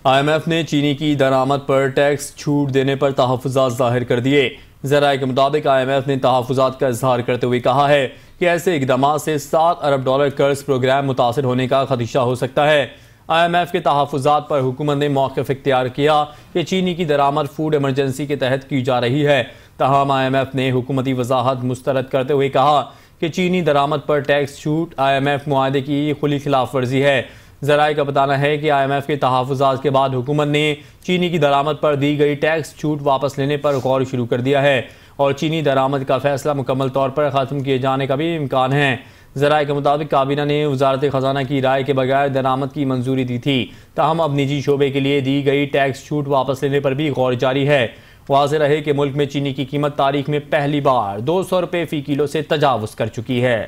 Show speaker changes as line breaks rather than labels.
IMF ने चीनी की दरामद पर टैक्स छूट देने पर तहफ़्फ़ुज़ात ज़ाहिर कर दिए। ज़राए के मुताबिक IMF ने तहफ़्फ़ुज़ात का इज़हार करते हुए कहा है कि ऐसे इक़दाम से $7 अरब कर्ज प्रोग्राम मुतासिर होने का खदशा हो सकता है। IMF के तहफ़्फ़ुज़ात पर हुकूमत ने मौक़िफ़ इख्तियार किया कि चीनी की दरामद फूड एमरजेंसी के तहत की जा रही है। तहम IMF ने हुकूमती वज़ाहत मुस्तरद करते हुए कहा कि चीनी दरामद पर टैक्स छूट IMF मुआहदे की खुली खिलाफ वर्जी है। ज़राए का बताना है कि IMF के तहफ़्फ़ुज़ात के बाद हुकूमत ने चीनी की दरामद पर दी गई टैक्स छूट वापस लेने पर गौर शुरू कर दिया है और चीनी दरामद का फैसला मुकम्मल तौर पर ख़त्म किए जाने का भी इम्कान है। ज़राए के मुताबिक काबीना ने वज़ारत ख़जाना की राय के बगैर दरामद की मंजूरी दी थी। ताहम अब निजी शोबे के लिए दी गई टैक्स छूट वापस लेने पर भी गौर जारी है। वाज़ेह रहे कि मुल्क में चीनी की कीमत तारीख में पहली बार 200 रुपये फ़ी किलो से तजावुज़ कर चुकी है।